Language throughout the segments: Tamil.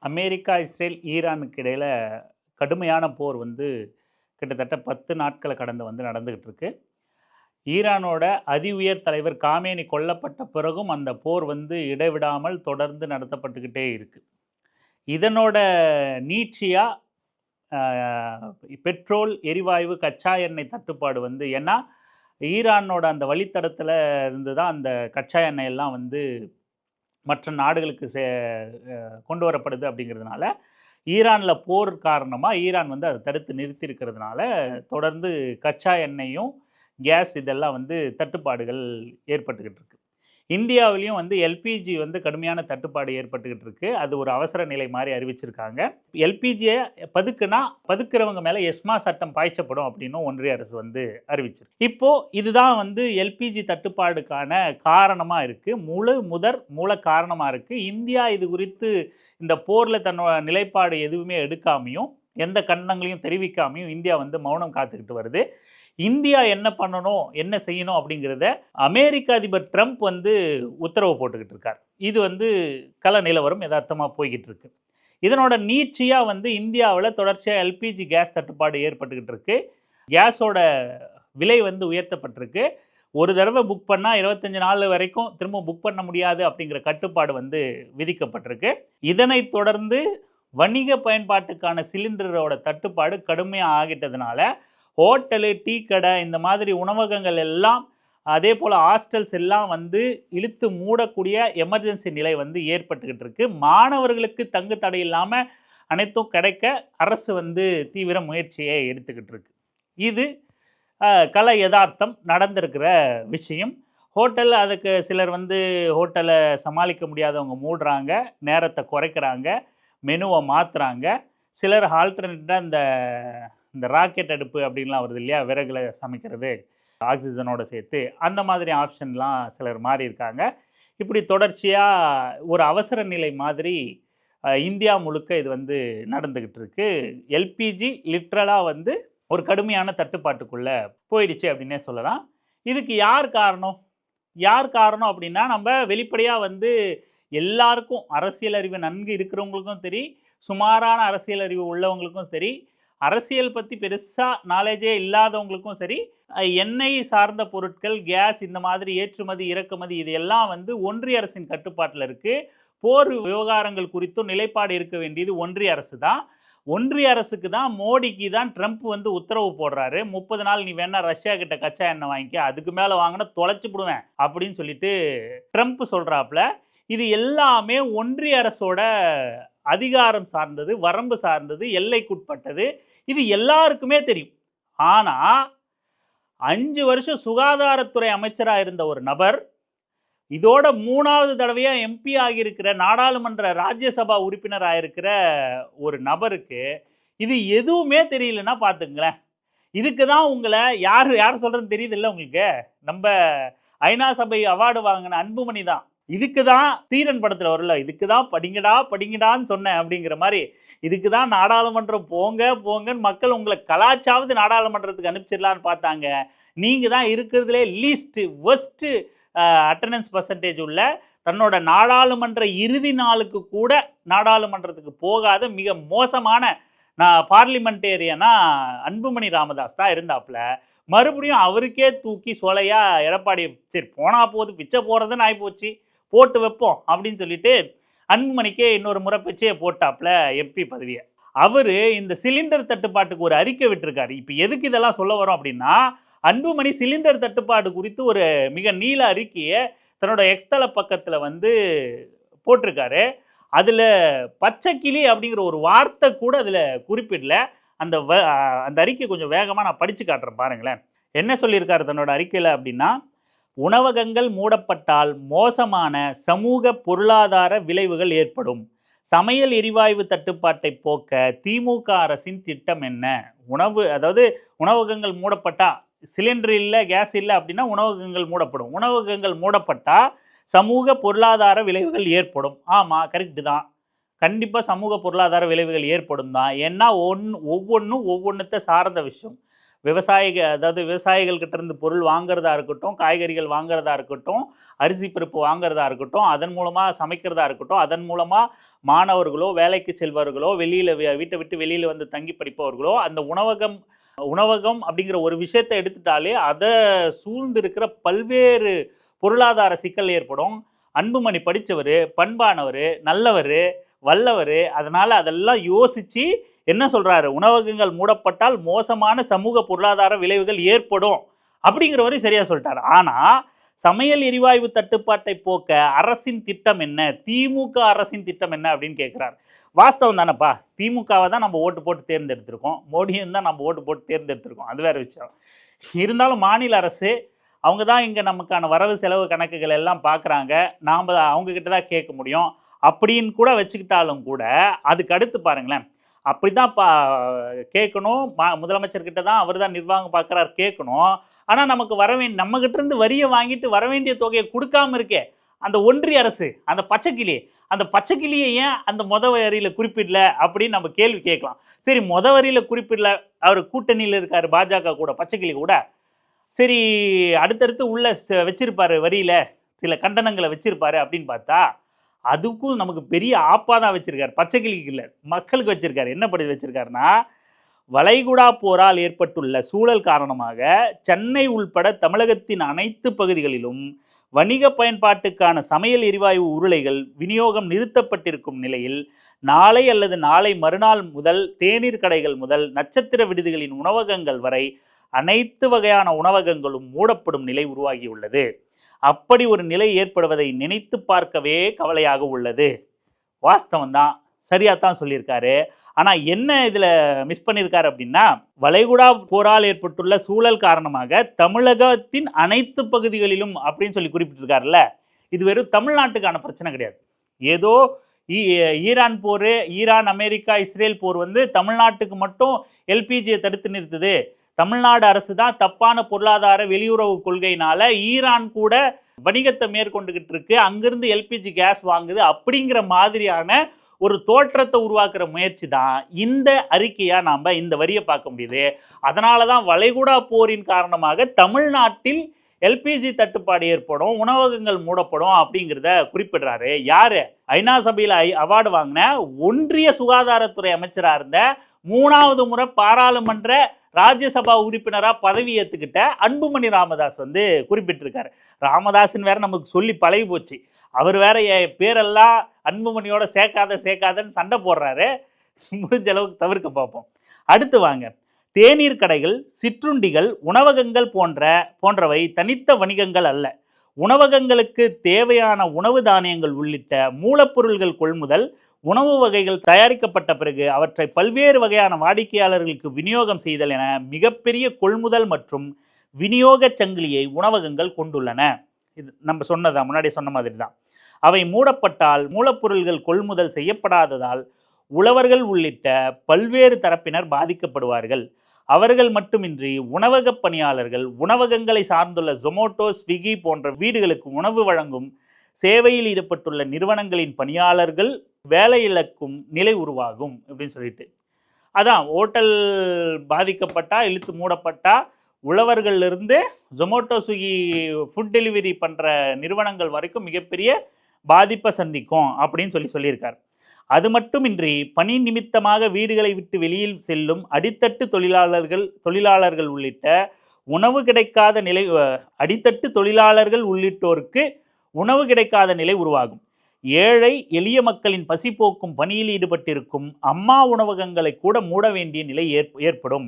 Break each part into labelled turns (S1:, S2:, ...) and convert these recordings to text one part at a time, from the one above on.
S1: அமெரிக்கா, இஸ்ரேல், ஈரானுக்கு இடையில கடுமையான போர் கிட்டத்தட்ட 10 நாட்கள கடந்து நடந்துகிட்டு இருக்கு. ஈரானோட அதி உயர் தலைவர் காமேனி கொல்லப்பட்ட பிறகும் அந்த போர் இடைவிடாமல் தொடர்ந்து நடத்தப்பட்டுக்கிட்டே இருக்கு. இதனோட நீட்சியா அ பெட்ரோல், எரிவாயு, கச்சா எண்ணெய் தட்டுப்பாடு ஏன்னா ஈரானோட அந்த வழித்தடத்துல இருந்து தான் அந்த கச்சா எண்ணெய் எல்லாம் மற்ற நாடுகளுக்கு கொண்டு வரப்படுது அப்படிங்கிறதுனால, ஈரான்ல போர் காரணமா ஈரான் அத தடுத்து நிறுத்தி இருக்கிறதுனால, தொடர்ந்து கச்சா எண்ணெயும், கேஸ் இதெல்லாம் தட்டுப்பாடுகள் ஏற்பட்டுக்கிட்டு இருக்கு. இந்தியாவிலயும் எல்பிஜி கடுமையான தட்டுப்பாடு ஏற்பட்டுக்கிட்டு இருக்கு. அது ஒரு அவசர நிலை மாரி அறிவிச்சிருக்காங்க. எல்பிஜிய பதுக்குறவங்க மேல எஸ்மா சட்டம் பாய்ச்சப்படும் அப்படின்னு ஒன்றிய அரசு அறிவிச்சிருக்கு. இப்போ இதுதான் எல்பிஜி தட்டுப்பாடுக்கான காரணமா இருக்கு. மூல காரணமா இருக்கு. இந்தியா இது குறித்து இந்த போர்ல தன்னோட நிலைப்பாடு எதுவுமே எடுக்காமையும், எந்த கண்டனங்களையும் தெரிவிக்காமையும் இந்தியா மௌனம் காத்துக்கிட்டு வருது. இந்தியா என்ன பண்ணணும், என்ன செய்யணும் அப்படிங்கிறத அமெரிக்க அதிபர் ட்ரம்ப் உத்தரவு போட்டுக்கிட்டு இருக்கார். இது கள நிலவரம் யதார்த்தமாக போய்கிட்டு இருக்கு. இதனோட நீட்சியாக இந்தியாவில் தொடர்ச்சியாக எல்பிஜி கேஸ் தட்டுப்பாடு ஏற்பட்டுக்கிட்டு இருக்கு. கேஸோட விலை உயர்த்தப்பட்டிருக்கு. ஒரு தடவை புக் பண்ணால் 25 நாள் வரைக்கும் திரும்ப புக் பண்ண முடியாது அப்படிங்கிற கட்டுப்பாடு விதிக்கப்பட்டிருக்கு. இதனைத் தொடர்ந்து வணிக பயன்பாட்டுக்கான சிலிண்டரோட தட்டுப்பாடு கடுமையாக ஆகிட்டதுனால ஹோட்டலு, டீ கடை இந்த மாதிரி உணவகங்கள் எல்லாம், அதே போல் ஹாஸ்டல்ஸ் எல்லாம் இழுத்து மூடக்கூடிய எமர்ஜென்சி நிலை ஏற்பட்டுக்கிட்டு இருக்கு. மாணவர்களுக்கு தங்கு தடை இல்லாமல் அனைத்தும் கிடைக்க அரசு தீவிர முயற்சியை எடுத்துக்கிட்டு இருக்கு. இது கல யதார்த்தம் நடந்திருக்கிற விஷயம். ஹோட்டல் அதுக்கு சிலர் ஹோட்டலை சமாளிக்க முடியாதவங்க மூடுறாங்க, நேரத்தை குறைக்கிறாங்க, மெனுவை மாற்றுறாங்க. சிலர் ஆல்டர்னேட்டாக இந்த ராக்கெட் அடுப்பு அப்படின்லாம் வருது இல்லையா, விறகுல சமைக்கிறது ஆக்சிஜனோட சேர்த்து, அந்த மாதிரி ஆப்ஷன்லாம் சிலர் மாறி இருக்காங்க. இப்படி தொடர்ச்சியாக ஒரு அவசர நிலை மாதிரி இந்தியா முழுக்க இது நடந்துக்கிட்டு இருக்கு. எல்பிஜி லிட்ரலாக ஒரு கடுமையான தட்டுப்பாட்டுக்குள்ளே போயிடுச்சு அப்படின்னே சொல்லலாம். இதுக்கு யார் காரணம் அப்படின்னா, நம்ம வெளிப்படையாக எல்லாருக்கும் அரசியல் அறிவு நன்கு இருக்கிறவங்களுக்கும் சரி, சுமாரான அரசியல் அறிவு உள்ளவங்களுக்கும் சரி, அரசியல் பற்றி பெருசாக நாலேஜே இல்லாதவங்களுக்கும் சரி, எண்ணெய் சார்ந்த பொருட்கள், கேஸ் இந்த மாதிரி ஏற்றுமதி இறக்குமதி இது எல்லாம் ஒன்றிய அரசின் கட்டுப்பாட்டில் இருக்குது. போர் விவகாரங்கள் குறித்தும் நிலைப்பாடு இருக்க வேண்டியது ஒன்றிய அரசு தான். ஒன்றிய அரசுக்கு தான், மோடிக்கு தான் ட்ரம்ப் உத்தரவு போடுறாரு. 30 நாள் நீ வேணா ரஷ்யா கிட்ட கச்சா எண்ணெய் வாங்கிக்க, அதுக்கு மேலே வாங்கினா தொலைச்சிப்பிடுவேன் அப்படின்னு சொல்லிட்டு ட்ரம்ப் சொல்கிறாப்புல. இது எல்லாமே ஒன்றிய அரசோட அதிகாரம் சார்ந்தது, வரம்பு சார்ந்தது, எல்லைக்குட்பட்டது. இது எல்லாருக்குமே தெரியும். ஆனால் 5 வருஷம் சுகாதாரத்துறை அமைச்சராக இருந்த ஒரு நபர், இதோட 3வது தடவையாக எம்பி ஆகியிருக்கிற, நாடாளுமன்ற ராஜ்யசபா உறுப்பினராக இருக்கிற ஒரு நபருக்கு இது எதுவுமே தெரியலன்னா பார்த்துங்களேன். இதுக்கு தான் உங்களை யார் சொல்கிறதுன்னு தெரியுது இல்லை உங்களுக்கு? நம்ம ஐநா சபை அவார்டு வாங்கின அன்புமணி தான். இதுக்கு தான் தீரன் படத்தில் வரல, இதுக்கு தான் படிங்கடான்னு சொன்னேன் அப்படிங்கிற மாதிரி, இதுக்கு தான் நாடாளுமன்றம் போங்கன்னு மக்கள் உங்களை கலாச்சாவது நாடாளுமன்றத்துக்கு அனுப்பிச்சிடலான்னு பார்த்தாங்க. நீங்கள் தான் இருக்கிறதுலே லீஸ்ட்டு ஒஸ்ட்டு அட்டண்டன்ஸ் பர்சன்டேஜ் உள்ள, தன்னோட நாடாளுமன்ற இறுதி நாளுக்கு கூட நாடாளுமன்றத்துக்கு போகாத மிக மோசமான பார்லிமெண்டேரியனா அன்புமணி ராமதாஸ் தான் இருந்தாப்புல. மறுபடியும் அவருக்கே தூக்கி சொலையா எடப்பாடி சரி போனா போது பிச்சை போகிறதுன்னு ஆகிப்போச்சு, போட்டு வைப்போம் அப்படின்னு சொல்லிட்டு அன்புமணிக்கே இன்னொரு முறை பிச்சையை போட்டாப்புல எம்பி பதவியை. அவர் இந்த சிலிண்டர் தட்டுப்பாட்டுக்கு ஒரு அறிக்கை விட்டுருக்காரு. இப்போ எதுக்கு இதெல்லாம் சொல்ல வரோம் அப்படின்னா, அன்புமணி சிலிண்டர் தட்டுப்பாடு குறித்து ஒரு மிக நீள அறிக்கையை தன்னோட எக்ஸ்தல பக்கத்தில் போட்டிருக்காரு. அதில் பச்சைக்கிளி அப்படிங்கிற ஒரு வார்த்தை கூட அதில் குறிப்பிடல. அந்த அறிக்கை கொஞ்சம் வேகமாக நான் படித்து காட்டுறேன் பாருங்களேன். என்ன சொல்லியிருக்காரு தன்னோட அறிக்கையில் அப்படின்னா, உணவகங்கள் மூடப்பட்டால் மோசமான சமூக பொருளாதார விளைவுகள் ஏற்படும். சமையல் எரிவாயு தட்டுப்பாட்டை போக்க திமுக அரசின் திட்டம் என்ன? உணவகங்கள் மூடப்பட்டா, சிலிண்டர் இல்லை, கேஸ் இல்லை அப்படின்னா உணவகங்கள் மூடப்படும். உணவகங்கள் மூடப்பட்டால் சமூக பொருளாதார விளைவுகள் ஏற்படும். ஆமாம், கரெக்டு தான். கண்டிப்பாக சமூக பொருளாதார விளைவுகள் ஏற்படும் தான். ஏன்னா ஒவ்வொன்றுத்தை சார்ந்த விஷயம். விவசாயிகள்கிட்ட இருந்து பொருள் வாங்குறதா இருக்கட்டும், காய்கறிகள் வாங்குறதா இருக்கட்டும், அரிசி பருப்பு வாங்குறதா இருக்கட்டும், அதன் மூலமாக சமைக்கிறதா இருக்கட்டும், அதன் மூலமாக மாணவர்களோ வேலைக்கு செல்பவர்களோ வெளியில் வீட்டை விட்டு வெளியில் வந்து தங்கி படிப்பவர்களோ அந்த உணவகம் அப்படிங்கிற ஒரு விஷயத்தை எடுத்துட்டாலே அதை சூழ்ந்து இருக்கிற பல்வேறு பொருளாதார சிக்கல் ஏற்படும். அன்புமணி படித்தவர், பண்பானவர், நல்லவர், வல்லவர். அதனால் அதெல்லாம் யோசித்து என்ன சொல்கிறாரு, உணவகங்கள் மூடப்பட்டால் மோசமான சமூக பொருளாதார விளைவுகள் ஏற்படும் அப்படிங்கிறவரையும் சரியாக சொல்லிட்டார். ஆனால் சமையல் எரிவாயு தட்டுப்பாட்டை போக்க அரசின் திட்டம் என்ன, திமுக அரசின் திட்டம் என்ன அப்படின்னு கேட்குறாரு. வாஸ்தவம் தானேப்பா, திமுகவை தான் நம்ம ஓட்டு போட்டு தேர்ந்தெடுத்திருக்கோம், மோடியும் தான் நம்ம ஓட்டு போட்டு தேர்ந்தெடுத்திருக்கோம், அது வேறு விஷயம். இருந்தாலும் மாநில அரசு அவங்க தான் இங்கே நமக்கான வரவு செலவு கணக்குகள் எல்லாம் பார்க்குறாங்க, நாம் அவங்கக்கிட்ட தான் கேட்க முடியும் அப்படின்னு கூட வச்சுக்கிட்டாலும் கூட அதுக்கு அடுத்து பாருங்களேன், அப்படி தான் கேட்கணும், முதலமைச்சர்கிட்ட தான் அவர் தான் நிர்வாகம் பார்க்குறாரு கேட்கணும். ஆனால் நமக்கு நம்மகிட்ட இருந்து வரியை வாங்கிட்டு வர வேண்டிய தொகையை கொடுக்காம இருக்கே அந்த ஒன்றிய அரசு, அந்த பச்சைக்கிளி, அந்த பச்சைக்கிளியை ஏன் அந்த வரியில் குறிப்பிடல அப்படின்னு நம்ம கேள்வி கேட்கலாம். சரி, வரியில் குறிப்பிடல, அவர் கூட்டணியில் இருக்கார் பாஜக கூட, பச்சைக்கிளி கூட, சரி அடுத்தடுத்து உள்ள வச்சிருப்பாரு வரியில் சில கண்டனங்களை வச்சிருப்பாரு அப்படின்னு பார்த்தா அதுக்கும் நமக்கு பெரிய ஆப்பாக தான் வச்சிருக்காரு. பச்சைக்கிளிக்கு இல்லை, மக்களுக்கு வச்சிருக்காரு. என்ன படி வச்சிருக்காருன்னா, வளைகுடா போரால் ஏற்பட்டுள்ள சூழல் காரணமாக சென்னை உள்பட தமிழகத்தின் அனைத்து பகுதிகளிலும் வணிக பயன்பாட்டுக்கான சமையல் எரிவாயு உருளைகள் விநியோகம் நிறுத்தப்பட்டிருக்கும் நிலையில் நாளை அல்லது நாளை மறுநாள் முதல் தேநீர் கடைகள் முதல் நட்சத்திர விடுதிகளின் உணவகங்கள் வரை அனைத்து வகையான உணவகங்களும் மூடப்படும் நிலை உருவாகியுள்ளது. அப்படி ஒரு நிலை ஏற்படுவதை நினைத்து பார்க்கவே கவலையாக உள்ளது. வாஸ்தவம் தான், சரியாத்தான் சொல்லியிருக்காரு. ஆனால் என்ன இதில் மிஸ் பண்ணியிருக்காரு அப்படின்னா, வளைகுடா போரால் ஏற்பட்டுள்ள சூழல் காரணமாக தமிழகத்தின் அனைத்து பகுதிகளிலும் அப்படின்னு சொல்லி குறிப்பிட்டிருக்காருல்ல, இது வெறும் தமிழ்நாட்டுக்கான பிரச்சனை கிடையாது. ஏதோ ஈரான் போர், ஈரான் அமெரிக்கா இஸ்ரேல் போர் வந்து தமிழ்நாட்டுக்கு மட்டும் எல்பிஜியை தடுத்து நிறுத்துது, தமிழ்நாடு அரசு தான் தப்பான பொருளாதார வெளியுறவு கொள்கையினால ஈரான் கூட வணிகத்தை மேற்கொண்டுகிட்டு இருக்கு, அங்கிருந்து எல்பிஜி கேஸ் வாங்குது அப்படிங்கிற மாதிரியான ஒரு தோற்றத்தை உருவாக்குற முயற்சி தான் இந்த அறிக்கையாக நாம் இந்த வரியை பார்க்க முடியுது. அதனால தான் வளைகுடா போரின் காரணமாக தமிழ்நாட்டில் எல்பிஜி தட்டுப்பாடு ஏற்படும், உணவகங்கள் மூடப்படும் அப்படிங்கிறத குறிப்பிடுறாரு. யாரு? ஐநா சபையில் அவார்டு வாங்கின ஒன்றிய சுகாதாரத்துறை அமைச்சராக இருந்த 3வது முறை பாராளுமன்ற ராஜ்யசபா உறுப்பினராக பதவி ஏற்றுக்கிட்ட அன்புமணி ராமதாஸ் வந்து குறிப்பிட்டிருக்காரு. ராமதாஸ்ன்னு வேற நமக்கு சொல்லி பழகி போச்சு, அவர் வேற பேரெல்லாம் அன்புமணியோட சேர்க்காதன்னு சண்டை போடுறாரு. முடிஞ்ச அளவுக்கு தவிர்க்க பார்ப்போம். அடுத்து வாங்க, தேநீர் கடைகள், சிற்றுண்டிகள், உணவகங்கள் போன்றவை தனித்த வணிகங்கள் அல்ல. உணவகங்களுக்கு தேவையான உணவு தானியங்கள் உள்ளிட்ட மூலப்பொருள்கள் கொள்முதல், உணவு வகைகள் தயாரிக்கப்பட்ட பிறகு அவற்றை பல்வேறு வகையான வாடிக்கையாளர்களுக்கு விநியோகம் செய்தல் என மிகப்பெரிய கொள்முதல் மற்றும் விநியோக சங்கிலியை உணவகங்கள் கொண்டுள்ளன. இது நம்ம சொன்னதா, முன்னாடி சொன்ன மாதிரி தான். அவை மூடப்பட்டால் மூலப்பொருள்கள் கொள்முதல் செய்யப்படாததால் உழவர்கள் உள்ளிட்ட பல்வேறு தரப்பினர் பாதிக்கப்படுவார்கள். அவர்கள் மட்டுமின்றி உணவக பணியாளர்கள், உணவகங்களை சார்ந்துள்ள ஜொமோட்டோ, ஸ்விக்கி போன்ற வீடுகளுக்கு உணவு வழங்கும் சேவையில் ஈடுபட்டுள்ள நிறுவனங்களின் பணியாளர்கள் வேலை இழக்கும் நிலை உருவாகும் அப்படின்னு சொல்லிட்டு, அதான் ஹோட்டல் பாதிக்கப்பட்டா, இழுத்து மூடப்பட்டா உழவர்களிலிருந்து ஜொமோட்டோ, ஸ்விக்கி ஃபுட் டெலிவரி பண்ணுற நிறுவனங்கள் வரைக்கும் மிகப்பெரிய பாதிப்பை சந்திக்கும் அப்படின்னு சொல்லியிருக்கார். அது மட்டுமின்றி பணி நிமித்தமாக வீடுகளை விட்டு வெளியில் செல்லும் அடித்தட்டு தொழிலாளர்கள் உள்ளிட்ட உணவு கிடைக்காத நிலை அடித்தட்டு தொழிலாளர்கள் உள்ளிட்டோருக்கு உணவு கிடைக்காத நிலை உருவாகும். ஏழை எளிய மக்களின் பசி போக்கும் பணியில் ஈடுபட்டிருக்கும் அம்மா உணவகங்களை கூட மூட வேண்டிய நிலை ஏற்படும்.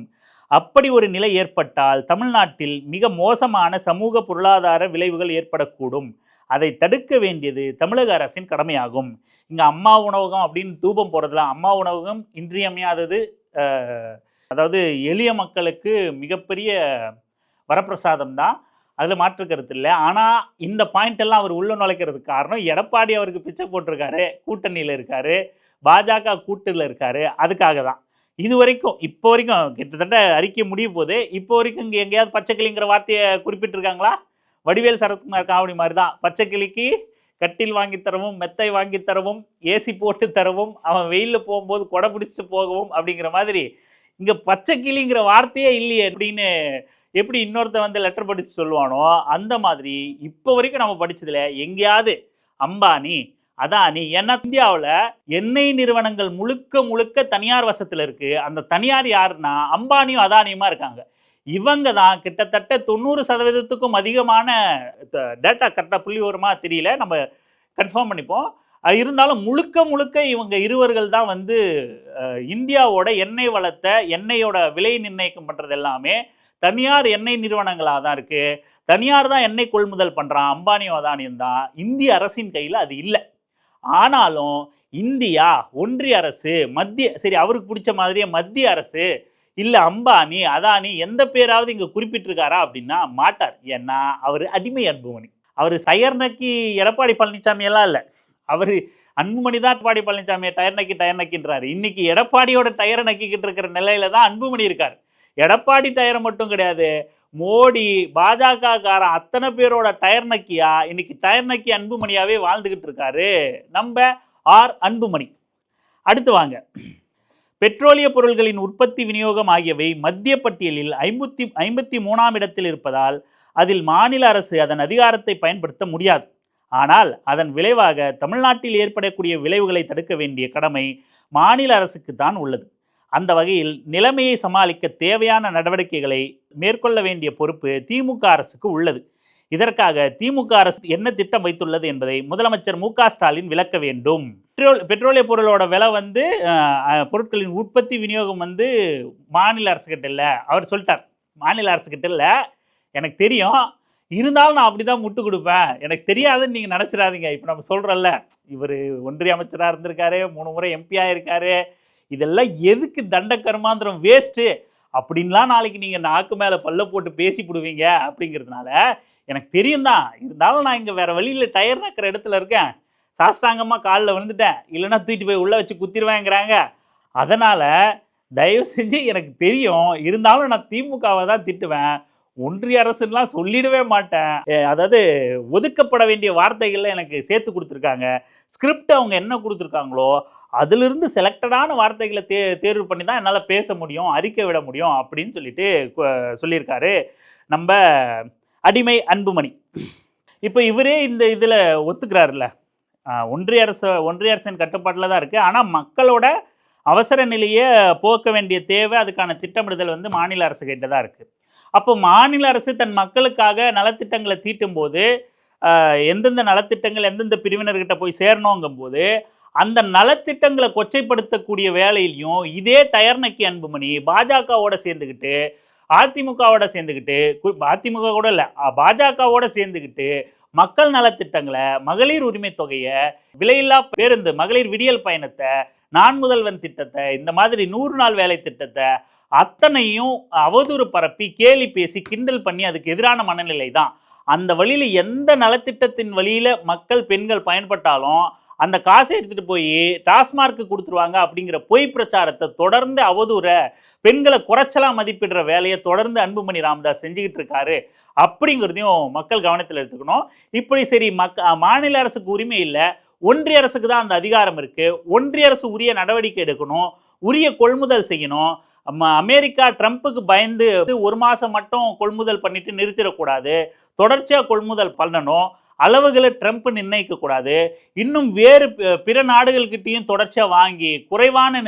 S1: அப்படி ஒரு நிலை ஏற்பட்டால் தமிழ்நாட்டில் மிக மோசமான சமூக பொருளாதார விளைவுகள் ஏற்படக்கூடும். அதை தடுக்க வேண்டியது தமிழக அரசின் கடமையாகும். இங்கே அம்மா உணவகம் அப்படின்னு தூபம் போகிறதுல அம்மா உணவகம் இன்றியமையாதது. அதாவது எளிய மக்களுக்கு மிகப்பெரிய வரப்பிரசாதம் தான், அதில் மாற்று கருத்து இல்லை. ஆனால் இந்த பாயிண்ட் எல்லாம் அவர் உள்ள நுழைக்கிறதுக்கு காரணம் எடப்பாடி அவருக்கு பிச்சை போட்டிருக்காரு, கூட்டணியில் இருக்கார், பாஜக கூட்டணியில் இருக்கார், அதுக்காக தான். இது வரைக்கும் இப்போ வரைக்கும் கிட்டத்தட்ட அறிக்கை முடிய போது இப்போ வரைக்கும் இங்கே எங்கேயாவது பச்சைக்கிளிங்கிற வார்த்தையை குறிப்பிட்டிருக்காங்களா? வடிவேல் சரத்குமார் காமெடி மாதிரி தான், பச்சைக்கிளிக்கு கட்டில் வாங்கி தரவும், மெத்தை வாங்கி தரவும், ஏசி போட்டு தரவும், அவன் வெயிலில் போகும்போது கொடை பிடிச்சிட்டு போகவும் அப்படிங்கிற மாதிரி இங்கே பச்சைக்கிளிங்கிற வார்த்தையே இல்லையே அப்படின்னு எப்படி இன்னொருத்த வந்து லெட்டர் படித்து சொல்லுவானோ அந்த மாதிரி இப்போ வரைக்கும் நம்ம படித்ததில் எங்கேயாவது அம்பானி, அதானி. ஏன்னா இந்தியாவில் எண்ணெய் நிறுவனங்கள் முழுக்க முழுக்க தனியார் வசத்தில் இருக்கு. அந்த தனியார் யாருன்னா அம்பானியும் அதானியுமா இருக்காங்க. இவங்க தான் கிட்டத்தட்ட 90% அதிகமான டேட்டா கரெக்டாக புள்ளி விவரமாக தெரியல, நம்ம கன்ஃபார்ம் பண்ணிப்போம். இருந்தாலும் முழுக்க முழுக்க இவங்க இருவர்கள் தான் வந்து இந்தியாவோட எண்ணெய் வளத்தை, எண்ணெயோட விலை நிர்ணயிக்கம் பண்ணுறது எல்லாமே தனியார் எண்ணெய் நிறுவனங்களாக தான் இருக்குது. தனியார் தான் எண்ணெய் கொள்முதல் பண்ணுறான், அம்பானியும் அதானியும் தான். இந்திய அரசின் கையில் அது இல்லை. ஆனாலும் இந்தியா, ஒன்றிய அரசு, சரி அவருக்கு பிடிச்ச மாதிரியே மத்திய அரசு, இல்லை அம்பானி அதானி எந்த பேராவது இங்கே குறிப்பிட்டிருக்காரா அப்படின்னா மாட்டார். ஏன்னா அவர் அடிமை அன்புமணி. அவர் டயர் நக்கி எடப்பாடி பழனிசாமி எல்லாம் இல்லை. அவர் அன்புமணி தான் எடப்பாடி பழனிசாமியை டயர் நக்கின்றாரு. இன்னைக்கு எடப்பாடியோட டயரை நக்கிக்கிட்டு இருக்கிற நிலையில தான் அன்புமணி இருக்கார். எடப்பாடி டயரை மட்டும் கிடையாது, மோடி, பாஜக காரன் அத்தனை பேரோட டயர் நக்கியா இன்னைக்கு டயர் நக்கி அன்புமணியாவே வாழ்ந்துகிட்டு இருக்காரு நம்ம அன்புமணி. அடுத்து வாங்க, பெட்ரோலிய பொருள்களின் உற்பத்தி விநியோகம் ஆகியவை மத்திய பட்டியலில் 53ஆம் இடத்தில் இருப்பதால் அதில் மாநில அரசு அதன் அதிகாரத்தை பயன்படுத்த முடியாது. ஆனால் அதன் விளைவாக தமிழ்நாட்டில் ஏற்படக்கூடிய விளைவுகளை தடுக்க வேண்டிய கடமை மாநில அரசுக்கு தான் உள்ளது. அந்த வகையில் நிலைமையை சமாளிக்க தேவையான நடவடிக்கைகளை மேற்கொள்ள வேண்டிய பொறுப்பு திமுக அரசுக்கு உள்ளது. இதற்காக திமுக அரசு என்ன திட்டம் வைத்துள்ளது என்பதை முதலமைச்சர் மு.க. ஸ்டாலின் விளக்க வேண்டும். பெட்ரோலிய பொருளோட விலை வந்து பொருட்களின் உற்பத்தி விநியோகம் வந்து மாநில அரசுக்கிட்ட இல்லை, அவர் சொல்லிட்டார். மாநில அரசுக்கிட்ட இல்லை, எனக்கு தெரியும், இருந்தாலும் நான் அப்படி தான் முட்டு கொடுப்பேன், எனக்கு தெரியாதுன்னு நீங்கள் நினச்சிடாதீங்க. இப்போ நம்ம சொல்கிறோம்ல, இவர் ஒன்றிய அமைச்சராக இருந்திருக்காரு, 3 முறை எம்பியாக இருக்காரு, இதெல்லாம் எதுக்கு தண்ட கர்மாந்திரம், வேஸ்ட்டு அப்படின்லாம் நாளைக்கு நீங்கள் நாக்கு மேலே பல்ல போட்டு பேசிவிடுவீங்க. அப்படிங்கிறதுனால எனக்கு தெரியும் தான், இருந்தாலும் நான் இங்கே வேறு வழியில் டயர் நக்கிற இடத்துல இருக்கேன், சாஷ்டாங்கமாக காலில் விழுந்துட்டேன், இல்லைன்னா தூக்கிட்டு போய் உள்ளே வச்சு குத்திடுவேங்கிறாங்க. அதனால் தயவு செஞ்சு எனக்கு தெரியும், இருந்தாலும் நான் திமுகவை தான் திட்டுவேன், ஒன்றிய அரசுலாம் சொல்லிடவே மாட்டேன். அதாவது ஒதுக்கப்பட வேண்டிய வார்த்தைகள்ல எனக்கு சேர்த்து கொடுத்துருக்காங்க. ஸ்கிரிப்ட் அவங்க என்ன கொடுத்துருக்காங்களோ அதிலிருந்து செலக்டடான வார்த்தைகளை தேர்வு பண்ணி தான் என்னால் பேச முடியும், அறிக்கை விட முடியும் அப்படின்னு சொல்லிட்டு சொல்லியிருக்காரு நம்ம அடிமை அன்புமணி. இப்போ இவரே இந்த இதில் ஒத்துக்கிறாருல்ல, ஒன்றிய அரசின் கட்டுப்பாட்டில் தான் இருக்குது, ஆனால் மக்களோட அவசர நிலையை போக்க வேண்டிய தேவை, அதுக்கான திட்டமிடுதல் வந்து மாநில அரசு கிட்ட தான் இருக்குது. அப்போ மாநில அரசு தன் மக்களுக்காக நலத்திட்டங்களை தீட்டும் போது எந்தெந்த நலத்திட்டங்கள் எந்தெந்த பிரிவினர்கிட்ட போய் சேரணுங்கும் போது அந்த நலத்திட்டங்களை கொச்சைப்படுத்தக்கூடிய வேலையிலையும் இதே டயர் நக்கி அன்புமணி பாஜகவோட சேர்ந்துக்கிட்டு, அதிமுகவோட சேர்ந்துக்கிட்டு, அதிமுக கூட இல்லை பாஜகவோட சேர்ந்துக்கிட்டு மக்கள் நலத்திட்டங்களை, மகளிர் உரிமை தொகையை, விலையில்லா பேருந்து, மகளிர் விடியல் பயணத்தை, நான் முதல்வன் திட்டத்தை, இந்த மாதிரி 100 நாள் வேலை திட்டத்தை அத்தனையும் அவதூறு பரப்பி கேலி பேசி கிண்டல் பண்ணி அதுக்கு எதிரான மனநிலை தான். அந்த வழியில் எந்த நலத்திட்டத்தின் வழியில் மக்கள் பெண்கள் பயன்பட்டாலும் அந்த காசை எடுத்துகிட்டு போய் டாஸ்மார்க்கு கொடுத்துருவாங்க அப்படிங்கிற பொய் பிரச்சாரத்தை தொடர்ந்து அவதூற பெண்களை குறைச்சலாம் மதிப்பிடுற வேலையை தொடர்ந்து அன்புமணி ராமதாஸ் செஞ்சுக்கிட்டு இருக்காரு அப்படிங்கிறதையும் மக்கள் கவனத்தில் எடுத்துக்கணும். இப்படி சரி மாநில அரசுக்கு உரிமை இல்லை, ஒன்றிய அரசுக்கு தான் அந்த அதிகாரம் இருக்குது, ஒன்றிய அரசு உரிய நடவடிக்கை எடுக்கணும், உரிய கொள்முதல் செய்யணும். அமெரிக்கா ட்ரம்ப்புக்கு பயந்து 1 மாதம் மட்டும் கொள்முதல் பண்ணிட்டு நிறுத்திடக்கூடாது, தொடர்ச்சியாக கொள்முதல் பண்ணணும், அளவுகளை ட்ரம்ப் நிர்ணயிக்கக்கூடாது, இன்னும் வேறு பிற நாடுகள்கிட்டையும் தொடர்ச்சியாக வாங்கி குறைவான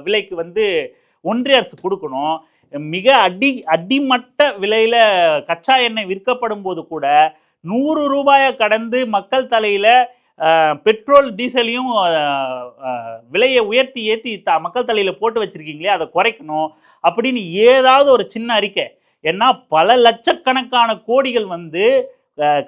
S1: விலைக்கு வந்து ஒன்றிய அரசு கொடுக்கணும். மிக அடிமட்ட விலையில் கச்சா எண்ணெய் விற்கப்படும் போது கூட 100 ரூபாயை கடந்து மக்கள் தலையில் பெட்ரோல் டீசலையும் விலையை ஏற்றி மக்கள் தலையில் போட்டு வச்சுருக்கீங்களே, அதை குறைக்கணும் அப்படின்னு ஏதாவது ஒரு சின்ன அறிக்கை. ஏன்னா பல லட்சக்கணக்கான கோடிகள் வந்து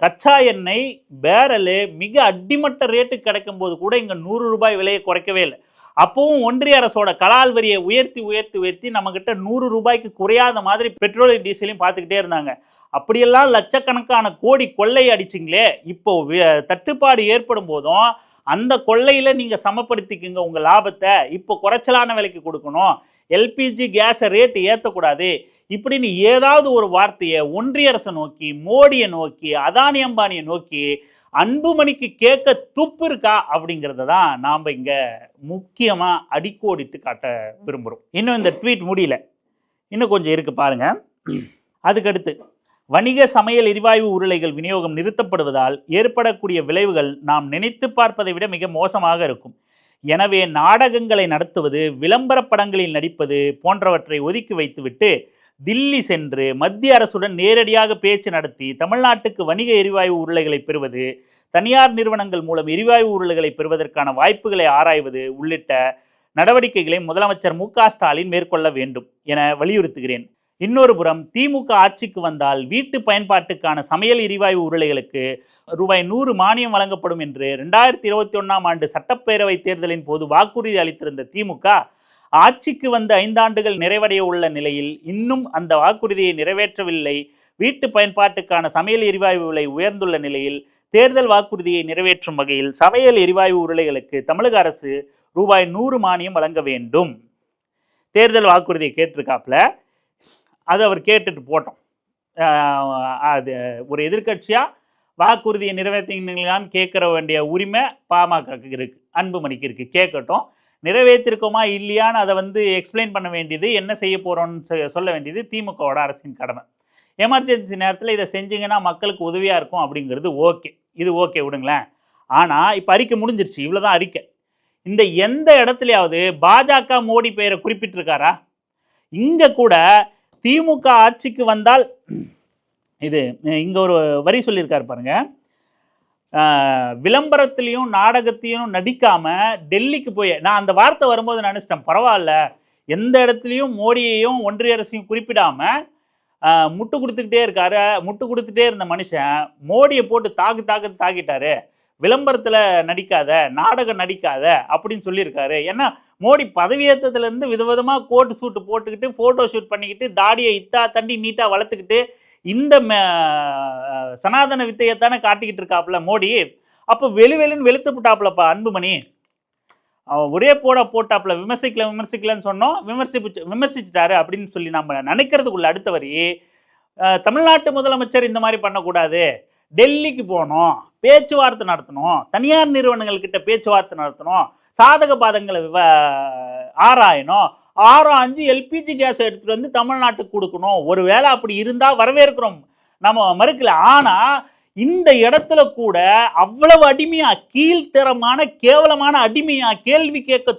S1: கச்சா எண்ணெய் பேரலு மிக அடிமட்ட ரேட்டு கிடைக்கும் போது கூட இங்கே 100 ரூபாய் விலையை குறைக்கவே இல்லை. அப்பவும் ஒன்றிய அரசோட கலால் வரியை உயர்த்தி நம்மக்கிட்ட 100 ரூபாய்க்கு குறையாத மாதிரி பெட்ரோல் டீசலையும் பார்த்துக்கிட்டே இருந்தாங்க. அப்படியெல்லாம் லட்சக்கணக்கான கோடி கொள்ளை அடிச்சிங்களே, இப்போ தட்டுப்பாடு ஏற்படும் போதும் அந்த கொள்ளையில் நீங்கள் சமப்படுத்திக்குங்க உங்கள் லாபத்தை, இப்போ குறைச்சலான விலைக்கு கொடுக்கணும், எல்பிஜி கேஸை ரேட்டு ஏற்றக்கூடாது இப்படின்னு ஏதாவது ஒரு வார்த்தையை ஒன்றிய அரசை நோக்கி, மோடியை நோக்கி, அதானி அம்பானியை நோக்கி அன்புமணிக்கு கேட்க துப்பு இருக்கா அப்படிங்கிறத தான் நாம் இங்கே முக்கியமாக அடிக்கோடிட்டு காட்ட விரும்புகிறோம். இன்னும் இந்த ட்வீட் முடியல, இன்னும் கொஞ்சம் இருக்குது பாருங்கள். அதுக்கடுத்து வணிக சமையல் எரிவாயு உருளைகள் விநியோகம் நிறுத்தப்படுவதால் ஏற்படக்கூடிய விளைவுகள் நாம் நினைத்து பார்ப்பதை விட மிக மோசமாக இருக்கும். எனவே நாடகங்களை நடத்துவது, விளம்பர படங்களில் நடிப்பது போன்றவற்றை ஒதுக்கி வைத்துவிட்டு தில்லி சென்று மத்திய அரசுடன் நேரடியாக பேச்சு நடத்தி தமிழ்நாட்டுக்கு வணிக எரிவாயு உருளைகளை பெறுவது, தனியார் நிறுவனங்கள் மூலம் எரிவாயு உருளைகளை பெறுவதற்கான வாய்ப்புகளை ஆராய்வது உள்ளிட்ட நடவடிக்கைகளை முதலமைச்சர் மு.க.ஸ்டாலின் மேற்கொள்ள வேண்டும் என வலியுறுத்துகிறேன். இன்னொரு புறம் திமுக ஆட்சிக்கு வந்தால் வீட்டு பயன்பாட்டுக்கான சமையல் எரிவாயு உருளைகளுக்கு ரூபாய் 100 மானியம் வழங்கப்படும் என்று 2021ஆம் ஆண்டு சட்டப்பேரவை தேர்தலின் போது வாக்குறுதி அளித்திருந்த திமுக ஆட்சிக்கு வந்த 5 ஆண்டுகள் நிறைவடைய உள்ள நிலையில் இன்னும் அந்த வாக்குறுதியை நிறைவேற்றவில்லை. வீட்டு பயன்பாட்டுக்கான சமையல் எரிவாயு விலை உயர்ந்துள்ள நிலையில் தேர்தல் வாக்குறுதியை நிறைவேற்றும் வகையில் சமையல் எரிவாயு உருளைகளுக்கு தமிழக அரசு ரூபாய் 100 மானியம் வழங்க வேண்டும். தேர்தல் வாக்குறுதியை கேட்டிருக்காப்புல, அது அவர் கேட்டுட்டு போட்டோம். அது ஒரு எதிர்கட்சியாக வாக்குறுதியை நிறைவேற்றிங்களான்னு கேட்குற வேண்டிய உரிமை பாமகக்கு இருக்குது, அன்புமணிக்கு இருக்குது. கேட்கட்டும். நிறைவேற்றிருக்கோமா இல்லையான்னு அதை எக்ஸ்பிளைன் பண்ண வேண்டியது, என்ன செய்ய போகிறோன்னு சொல்ல வேண்டியது திமுகவோட அரசின் கடமை. எமர்ஜென்சி நேரத்தில் இதை செஞ்சிங்கன்னா மக்களுக்கு உதவியாக இருக்கும் அப்படிங்கிறது ஓகே, இது ஓகே விடுங்களேன். ஆனால் இப்போ அறிக்கை முடிஞ்சிருச்சு, இவ்வளோதான் அறிக்கை. இந்த எந்த இடத்துலையாவது பாஜக மோடி பெயரை குறிப்பிட்டிருக்காரா? இங்கே கூட திமுக ஆட்சிக்கு வந்தால் இது இங்கே ஒரு வரி சொல்லியிருக்காரு பாருங்க, விளம்பரத்திலையும் நாடகத்தையும் நடிக்காமல் டெல்லிக்கு போய், நான் அந்த வார்த்தை வரும்போது நினச்சிட்டேன், பரவாயில்ல எந்த இடத்துலையும் மோடியையும் ஒன்றிய அரசையும் குறிப்பிடாமல் முட்டு கொடுத்துக்கிட்டே இருந்த மனுஷன் மோடியை போட்டு தாக்கிட்டாரு. விளம்பரத்தில் நடிக்காத, நாடகம் நடிக்காத அப்படின்னு சொல்லியிருக்காரு. ஏன்னா மோடி பதவியேற்றத்துலேருந்து விதவிதமாக கோட்டு சூட்டு போட்டுக்கிட்டு ஃபோட்டோ ஷூட் பண்ணிக்கிட்டு தாடியை தண்டி நீட்டாக வளர்த்துக்கிட்டு இந்த சனாதன வித்தையைத்தானே காட்டிக்கிட்டு இருக்காப்புல மோடி. அப்போ வெளுன்னு வெளுத்துப்பட்டாப்புலப்பா அன்புமணி. ஒரே போட்டாப்புல விமர்சிக்கலன்னு சொன்னோம், விமர்சிச்சுட்டாரு அப்படின்னு சொல்லி நம்ம நினைக்கிறதுக்குள்ள அடுத்த வரி, தமிழ்நாட்டு முதலமைச்சர் இந்த மாதிரி பண்ணக்கூடாது, டெல்லிக்கு போகணும், பேச்சுவார்த்தை நடத்தணும், தனியார் நிறுவனங்கள்கிட்ட பேச்சுவார்த்தை நடத்தணும், சாதக பாதங்களை ஆராயணும், ஆராய்ஞ்சு எல்பிஜி கேஸ் எடுத்துகிட்டு வந்து தமிழ்நாட்டுக்கு கொடுக்கணும். ஒரு வேளை அப்படி இருந்தால் வரவேற்கிறோம், நம்ம மறுக்கல. ஆனால் இந்த இடத்துல கூட அவ்வளவு அடிமையா, கீழ்த்தரமான கேவலமான அடிமையா, கேள்வி கேட்க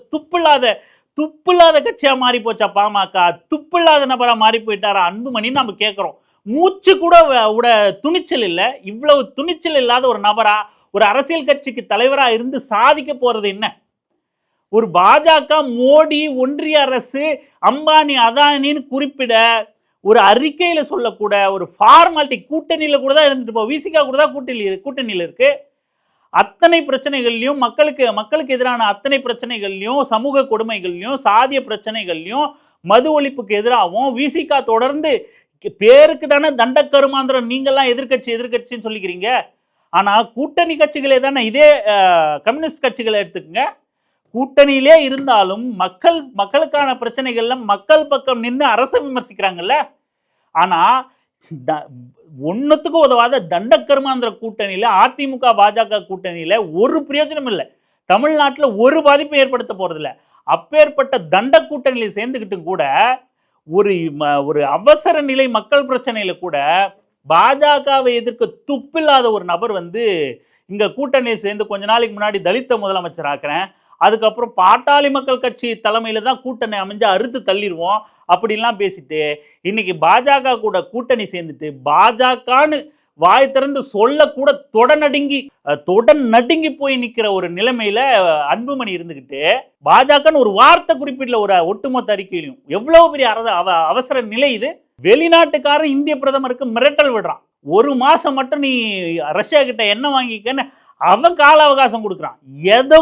S1: துப்பில்லாத கட்சியாக மாறி போச்சா பாமக? துப்பில்லாத நபராக மாறி போயிட்டாரா அன்புமணின்னு நம்ம கேட்குறோம். மூச்சு கூட விட துணிச்சல் இல்லை. இவ்வளவு துணிச்சல் இல்லாத ஒரு நபரா, ஒரு அரசியல் கட்சிக்கு தலைவராக இருந்து சாதிக்க போறது என்ன? ஒரு பாஜக, மோடி, ஒன்றிய அரசு, அம்பானி, அதானின்னு குறிப்பிட ஒரு அறிக்கையில் சொல்லக்கூட ஒரு ஃபார்மாலிட்டி, கூட்டணியில் கூட தான் இருந்துட்டு போ, விசிகா கூட தான் கூட்டணியில் இருக்கு. அத்தனை பிரச்சனைகள்லையும், மக்களுக்கு எதிரான அத்தனை பிரச்சனைகள்லையும், சமூக கொடுமைகள்லையும், சாதிய பிரச்சனைகள்லையும், மது ஒழிப்புக்கு எதிராகவும் விசிகா தொடர்ந்து, பேருக்கு தானே தண்டக்கருமாந்திரம், நீங்கள்லாம் எதிர்கட்சின்னு சொல்லிக்கிறீங்க. ஆனால் கூட்டணி கட்சிகளே தானே, இதே கம்யூனிஸ்ட் கட்சிகளை எடுத்துக்கங்க, கூட்டணியிலே இருந்தாலும் மக்களுக்கான பிரச்சனைகள்ல மக்கள் பக்கம் நின்று அரசை விமர்சிக்கிறாங்கல்ல. ஆனால் ஒன்றுத்துக்கும் உதவாத தண்டக்கருமாந்திர கூட்டணியில், அதிமுக பாஜக கூட்டணியில் ஒரு பிரயோஜனம் இல்லை. தமிழ்நாட்டில் ஒரு பாதிப்பும் ஏற்படுத்த போகிறதில்ல. அப்பேற்பட்ட தண்ட கூட்டணியில் சேர்ந்துக்கிட்டும் கூட ஒரு அவசர நிலை மக்கள் பிரச்சனையில் கூட பாஜகவை எதிர்க்க துப்பில்லாத ஒரு நபர் இங்கே கூட்டணியில் சேர்ந்து கொஞ்ச நாளைக்கு முன்னாடி தலித்த முதலமைச்சர் ஆக்குறேன், அதுக்கப்புறம் பாட்டாளி மக்கள் கட்சி தலைமையில் தான் கூட்டணி அமைஞ்சு அறுத்து தள்ளிடுவோம் அப்படின்லாம் பேசிட்டு இன்னைக்கு பாஜக கூட கூட்டணி சேர்ந்துட்டு பாஜகன்னு வாய் திறந்து சொல்லக்கூட நடுங்கி போய் நிற்கிற ஒரு நிலைமையில அன்புமணி இருந்துக்கிட்டு பாஜகன்னு ஒரு வார்த்தை குறிப்பிடல ஒரு ஒட்டுமொத்த அறிக்கையிலையும். எவ்வளவு பெரிய அவசர நிலை இது! வெளிநாட்டுக்காரன் இந்திய பிரதமருக்கு மிரட்டல் விடுறான், ஒரு மாசம் மட்டும் நீ ரஷ்யா கிட்ட என்ன வாங்கிக்கன்னு அவன் கால அவகாசம் கொடுக்குறான். எதை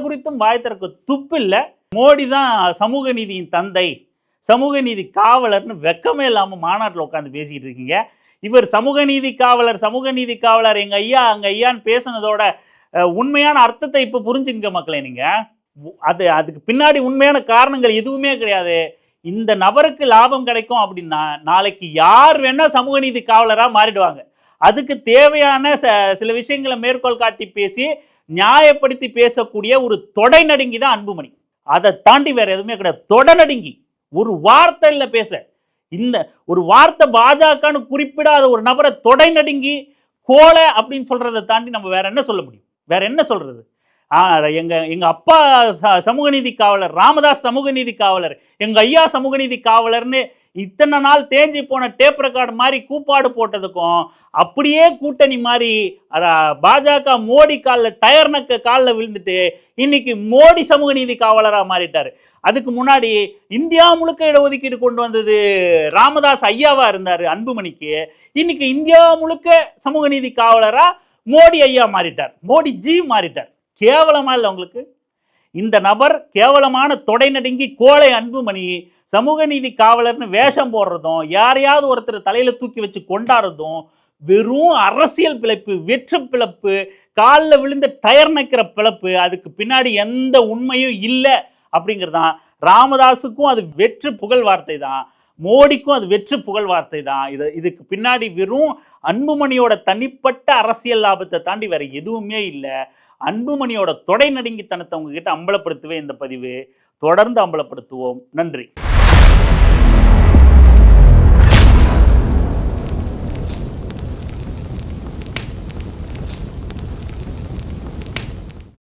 S1: குறித்தும் வாய் திறக்க துப்பு இல்லை. மோடி தான் சமூக நீதியின் தந்தை, சமூக நீதி காவலர்னு வெக்கமே இல்லாமல் மாநாட்டில் உட்காந்து பேசிக்கிட்டு இருக்கீங்க. இவர் சமூக நீதி காவலர் எங்க ஐயான்னு பேசுனதோட உண்மையான அர்த்தத்தை இப்போ புரிஞ்சுங்க மக்களே. நீங்க அதுக்கு பின்னாடி உண்மையான காரணங்கள் எதுவுமே கிடையாது. இந்த நபருக்கு லாபம் கிடைக்கும் அப்படின்னா நாளைக்கு யார் வேணா சமூக நீதி காவலராக மாறிடுவாங்க. அதுக்கு தேவையான சில விஷயங்களை மேற்கோள் காட்டி பேசி நியாயப்படுத்தி பேசக்கூடிய ஒரு தொடை நடுங்கி தான் அன்புமணி. அதை தாண்டி வேற எதுவுமே கிடையாது. தொடை நடுங்கி, ஒரு வார்த்தை இல்லை பேச. இந்த ஒரு வார்த்தை பாஜகன்னு குறிப்பிடாத ஒரு நபரை தொடை நடுங்கி கோலை அப்படின்னு சொல்றதை தாண்டி நம்ம வேற என்ன சொல்ல முடியும்? வேற என்ன சொல்றது? எங்க அப்பா சமூக நீதி காவலர், ராமதாஸ் சமூக நீதி காவலர், எங்க ஐயா சமூக நீதி காவலர்னு இத்தனை நாள் தேஞ்சி போன டேப் ரெக்கார்டு மாதிரி கூப்பாடு போட்டதுக்கும் அப்படியே கூட்டணி மாதிரி பாஜக மோடி காலில் டயர் நக்க காலில் விழுந்துட்டு இன்னைக்கு மோடி சமூக நீதி காவலராக மாறிட்டாரு. அதுக்கு முன்னாடி இந்தியா முழுக்க இடஒதுக்கீடு கொண்டு வந்தது ராமதாஸ் ஐயாவா இருந்தாரு அன்புமணிக்கு. இன்னைக்கு இந்தியா முழுக்க சமூக நீதி காவலரா மோடி ஐயா மாறிட்டார், மோடி ஜி மாறிட்டார். கேவலமா இல்லை உங்களுக்கு? இந்த நபர் கேவலமான தொடை நடுங்கி கோலை அன்புமணி சமூக நீதி காவலர்னு வேஷம் போடுறதும் யாரையாவது ஒருத்தர் தலையில தூக்கி வச்சு கொண்டாடுறதும் வெறும் அரசியல் பிழைப்பு, வெற்று பிழப்பு, காலில் விழுந்த டயர் நக்கிற பிழப்பு. அதுக்கு பின்னாடி எந்த உண்மையும் இல்லை அப்படிங்கிறதான். ராமதாஸுக்கும் அது வெற்று புகழ் வார்த்தை தான், மோடிக்கும் அது வெற்று புகழ் வார்த்தை தான். இதுக்கு பின்னாடி வெறும் அன்புமணியோட தனிப்பட்ட அரசியல் லாபத்தை தாண்டி வேற எதுவுமே இல்லை. அன்புமணியோட தொடை நடுங்கித்தனத்தை உங்ககிட்ட அம்பலப்படுத்தவே இந்த பதிவு. தொடர்ந்து அம்பலப்படுத்துவோம். நன்றி.